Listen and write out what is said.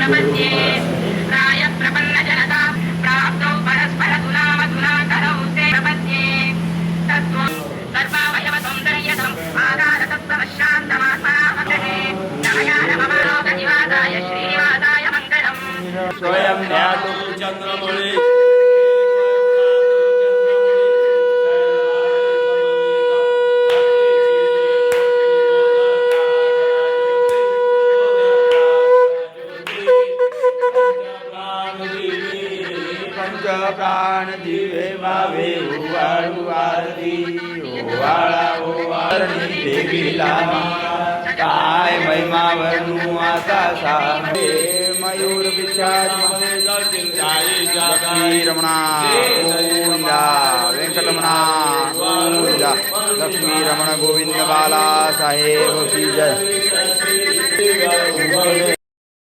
प्रपद्ये राय प्रपन्न जनता प्राप्तौ परस्पर तुलामतुला करौ ते प्रपद्ये तत्त्वं सर्वावयव सौन्दर्यदम् आधार तत्त्वशान्तमात्मनामकरे नमयान मम लोकनिवासाय श्रीनिवासाय मङ्गलम् स्वयं ध्यातु चन्द्रमौळि प्राण दिवे भावे उवाळू आरती ओवाळा ओवाळणी देवी लामा काय महिमा वर्णू आता सांगे मयूर विचार लक्ष्मी रमणा गोविंदा वेंकटरमणा गोविंदा लक्ष्मी रमण गोविंद बाला साहेब की जय।